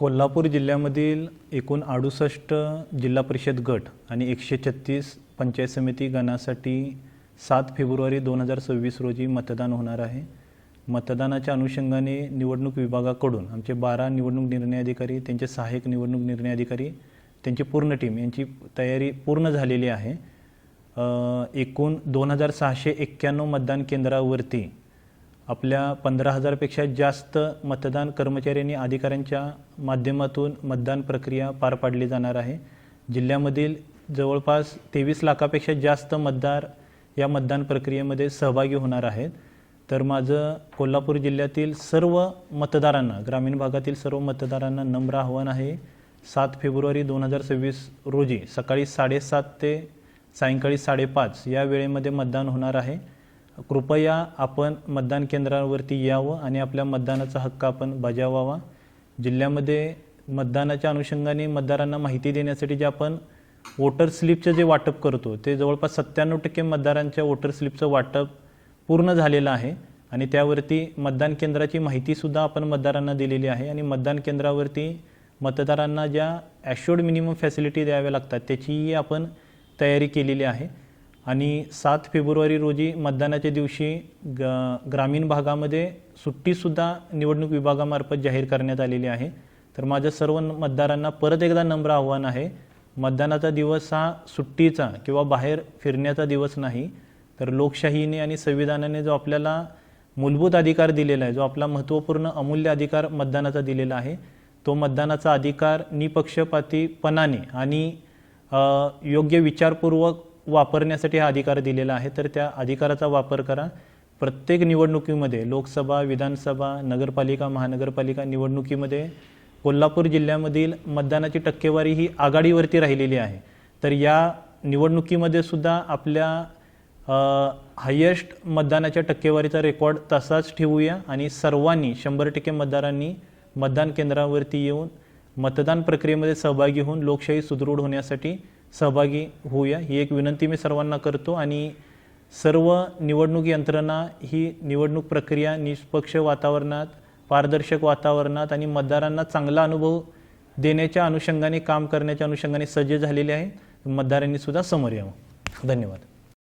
कोल्हापूर जिल्ह्यामधील एकूण 68 जिल्हा परिषद गट आणि 136 पंचायत समिती गणासाठी 7 फेब्रुवारी 2026 रोजी मतदान होणार आहे। मतदानाच्या अनुषंगाने निवडणूक विभागाकडून आमचे 12 निवडणूक निर्णय अधिकारी, त्यांचे सहाय्यक निवडणूक निर्णय अधिकारी, त्यांची पूर्ण टीम यांची तयारी पूर्ण झालेली आहे। एकूण 2691 मतदान केंद्रावरती आपल्या 15,000 पेक्षा जास्त मतदान कर्मचारी आणि अधिकाऱ्यांच्या माध्यमातून मतदान प्रक्रिया पार पाडली जाणार आहे। जिल्ह्यामधील जवळपास 23 लाखापेक्षा जास्त मतदार या मतदान प्रक्रियेमध्ये सहभागी होणार आहेत। तर माझं कोल्हापूर जिल्ह्यातील सर्व मतदारांना, ग्रामीण भागातील सर्व मतदारांना नम्र आव्हान आहे, 7 फेब्रुवारी 2026 रोजी सकाळी 7:30 ते सायंकाळी 5:30 या वेळेमध्ये मतदान होणार आहे। कृपया आपण मतदान केंद्रावरती यावं आणि आपल्या मतदानाचा हक्क आपण बजावावा। जिल्ह्यामध्ये मतदानाच्या अनुषंगाने मतदारांना माहिती देण्यासाठी जे आपण वोटर स्लिपचं जे वाटप करतो ते जवळपास 97% मतदारांच्या वोटर स्लिपचं वाटप पूर्ण झालेलं आहे आणि त्यावरती मतदान केंद्राची माहितीसुद्धा आपण मतदारांना दिलेली आहे आणि मतदान केंद्रावरती मतदारांना ज्या ॲश्युअर्ड मिनिमम फॅसिलिटी द्याव्या लागतात त्याचीही आपण तयारी केलेली आहे। आणि 7 फेब्रुवारी रोजी मतदानाच्या दिवशी ग्रामीण भागामध्ये सुट्टीसुद्धा निवडणूक विभागामार्फत जाहीर करण्यात आलेली आहे। तर माझ्या सर्व मतदारांना परत एकदा नम्र आव्हान आहे, मतदानाचा दिवस हा सुट्टीचा किंवा बाहेर फिरण्याचा दिवस नाही, तर लोकशाहीने आणि संविधानाने जो आपल्याला मूलभूत अधिकार दिलेला आहे, जो आपला महत्त्वपूर्ण अमूल्य अधिकार मतदानाचा दिलेला आहे, तो मतदानाचा अधिकार निपक्षपातीपणाने आणि योग्य विचारपूर्वक वापरण्यासाठी हा अधिकार दिलेला आहे। तर त्या अधिकाराचा वापर करा। प्रत्येक निवडणुकीमध्ये लोकसभा, विधानसभा, नगरपालिका, महानगरपालिका निवडणुकीमध्ये कोल्हापूर जिल्ह्यामधील मतदानाची टक्केवारी ही आघाडीवरती राहिलेली आहे। तर या निवडणुकीमध्ये सुद्धा आपल्या हायेस्ट मतदानाच्या टक्केवारीचा रेकॉर्ड तसाच ठेवूया आणि सर्वांनी 100% मतदारांनी मतदान केंद्रावरती येऊन मतदान प्रक्रियेमध्ये सहभागी होऊन लोकशाही सुदृढ होण्यासाठी सहभागी होऊया, ही एक विनंती मी सर्वांना करतो। आणि सर्व निवडणूक यंत्रणा ही निवडणूक प्रक्रिया निष्पक्ष वातावरणात, पारदर्शक वातावरणात आणि मतदारांना चांगला अनुभव देण्याच्या अनुषंगाने, काम करण्याच्या अनुषंगाने सज्ज झालेली आहे। मतदारांनी सुद्धा समोर यावं। धन्यवाद।